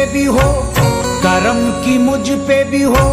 पे भी हो, करम की मुझ पे भी हो,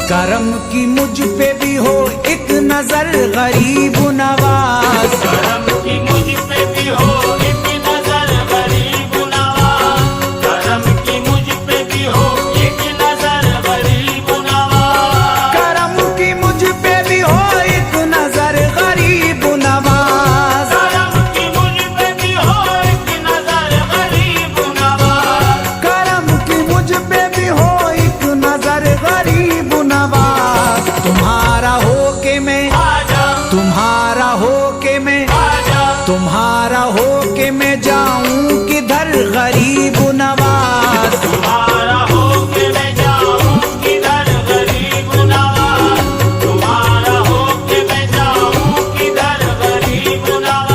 करम की मुझ पे भी हो एक नजर गरीब नवाज। करम की मुझ पे भी हो एक नजर गरीब नवाज, करम की मुझ पे भी हो एक नजर गरीब नवाज, करम की मुझ पे भी हो एक नजर गरीब नवाज, करम की मुझ पे भी हो एक नजर गरीब नवाज, करम की मुझ पे भी हो एक नजर गरीब नवाज। तुम्हारा हो के मैं, आजा तुम्हारा हो के मैं, आजा तुम्हारा हो के मैं जाऊं किधर गरीब नवाज। तुम्हारा हो के मैं जाऊं किधर गरीब नवाज, तुम्हारा हो के मैं जाऊं किधर गरीब नवाज।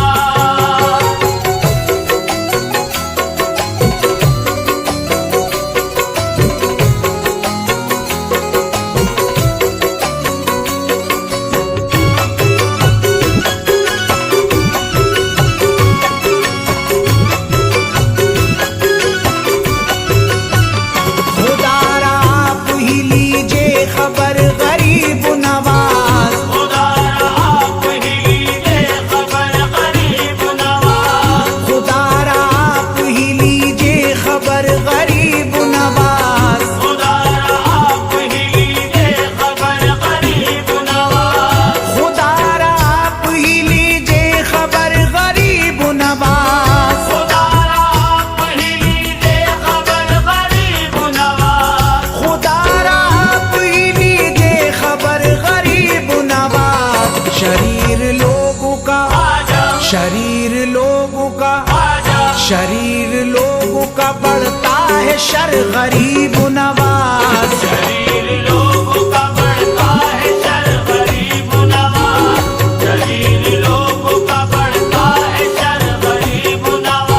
खुदारा आप ही लीजिए खबर गरीब नवाज, खुदारा आप ही लीजिए खबर गरीब नवाज, खुदारा आप ही लीजिए खबर गरीब नवाज, खुदारा आप ही लीजिए खबर गरीब नवाज, खुदारा आप ही लीजिए खबर गरीब नवाज, खुदारा आप ही लीजिए खबर गरीब नवाज, खुदारा आप ही लीजिए खबर गरीब नवाज। शरीर लोगों का, आजा शरीर लोगों का, आजा शरीर लोगों का बढ़ता है शर गरीब नवाज। शरीर लोगों का बढ़ता है शर गरीब नवाज, शरीर लोगों का बढ़ता है शर गरीब नवाज।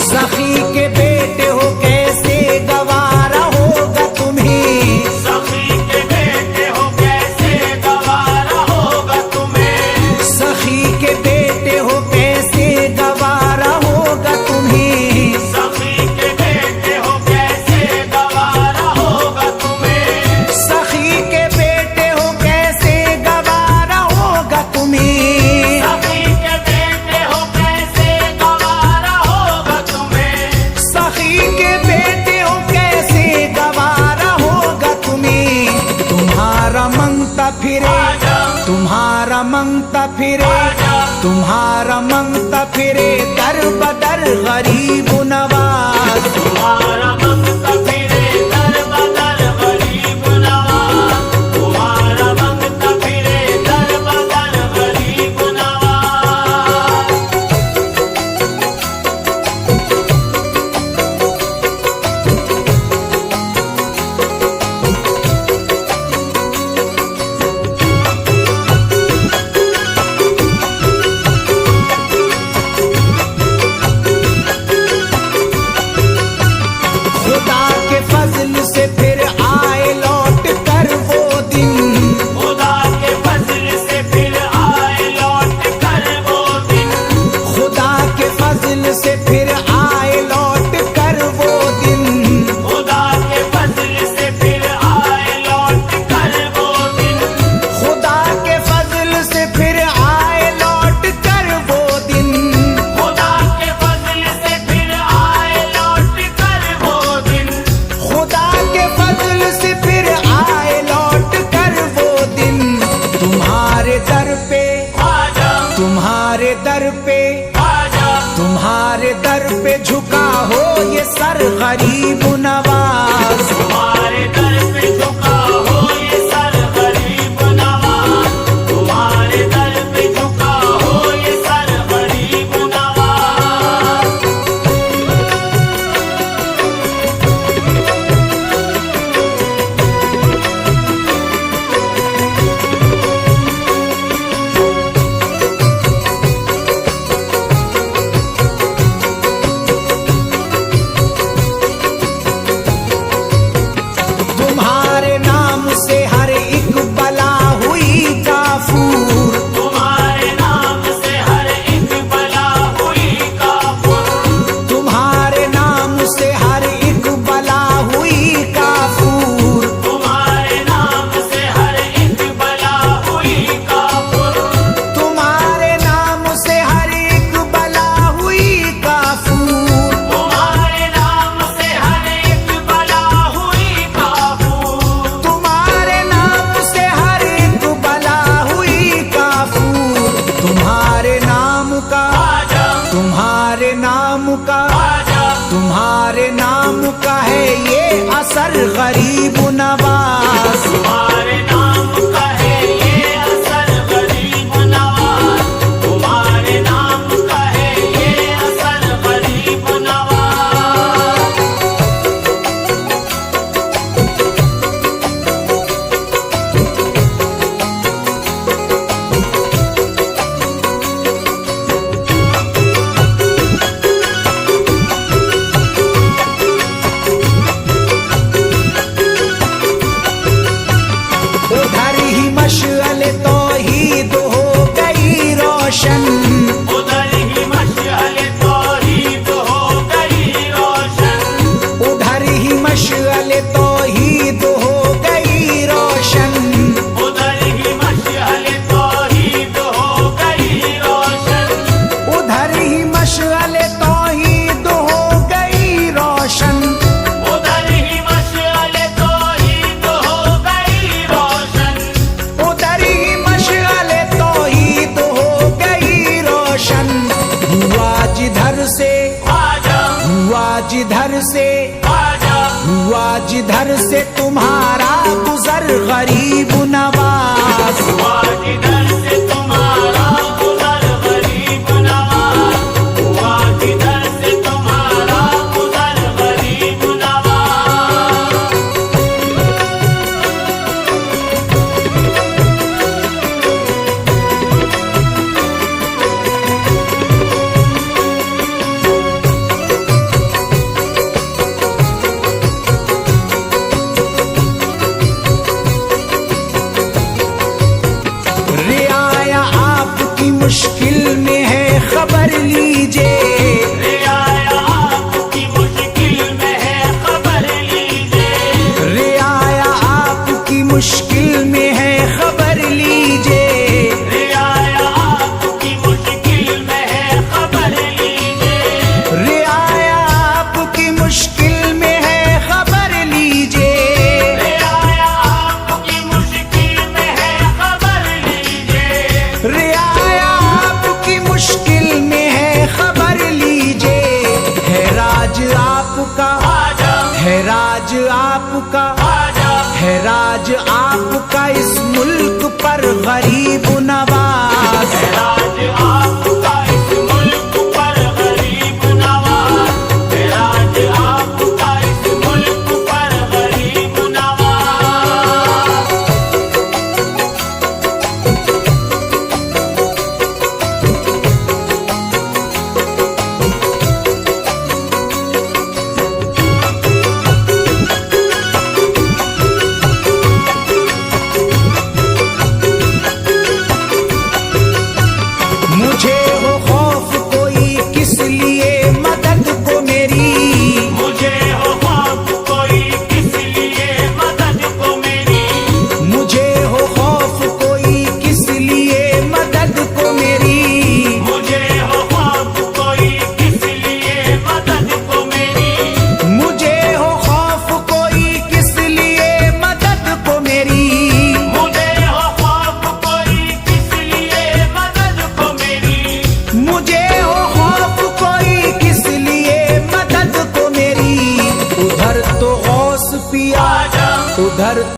सखी के बेटे हो कैसे गवारा होगा तुम्हें, सखी के बेटे हो कैसे गवारा होगा तुम्हें, सखी के बेटे हो कैसे गवारा होगा तुम्हें, सखी के बेटे हो कैसे गवारा होगा तुम्हें, सखी के बेटे हो कैसे गवारा होगा तुम्हें, सखी के बेटे हो कैसे गवारा होगा तुम्हें, सखी के बेटे हो कैसे गवारा होगा तुम्हें। तुम्हारा मंगता फिरे, आजा तुम्हारा मंगता फिरे, तुम्हारा मंगता फिरे दर बदर गरीब नवाज। तुम्हारा मंगता फिरे दर बदर गरीब नवाज, तुम्हारा मंगता फिरे दर बदर गरीब नवाज। असर गरीब नवाज। तुम्हारे नाम का है ये असर गरीब नवाज, तुम्हारे नाम का है ये असर गरीब नवाज। उधर ही मशअले तौहीद हो गई रोशन, उधर ही मशअले तौहीद हो गई रोशन, उधर ही मशअले तौहीद हो गई रोशन, उधर ही मशअले तौहीद हो गई रोशन, उधर ही मशअले तौहीद हो गई रोशन, उधर ही मशअले तौहीद हो गई रोशन। उधर ही मशअले तौहीद हो गई रोशन। हुआ जिधर से, आजा हुआ जिधर से, आजा हुआ जिधर से तुम्हारा गुजर गरीब नवाज। हुआ जिधर से तुम्हारा गुजर गरीब नवाज, हुआ जिधर से तुम्हारा गुजर गरीब नवाज। रियाया आपकी मुश्किल में है खबर लीजिए, रियाया आपकी मुश्किल में है खबर लीजिए, रियाया आपकी मुश्किल में है खबर लीजिए, रियाया आपकी मुश्किल में है खबर लीजिए, रियाया आपकी मुश्किल में है खबर लीजिए, रियाया आपकी मुश्किल में है खबर लीजिए। रियाया आपकी मुश्किल में है खबर लीजिए। है राज आपका, आजा है राज आपका, आजा है राज आपका इस मुल्क पर गरीब नवाज। राज आप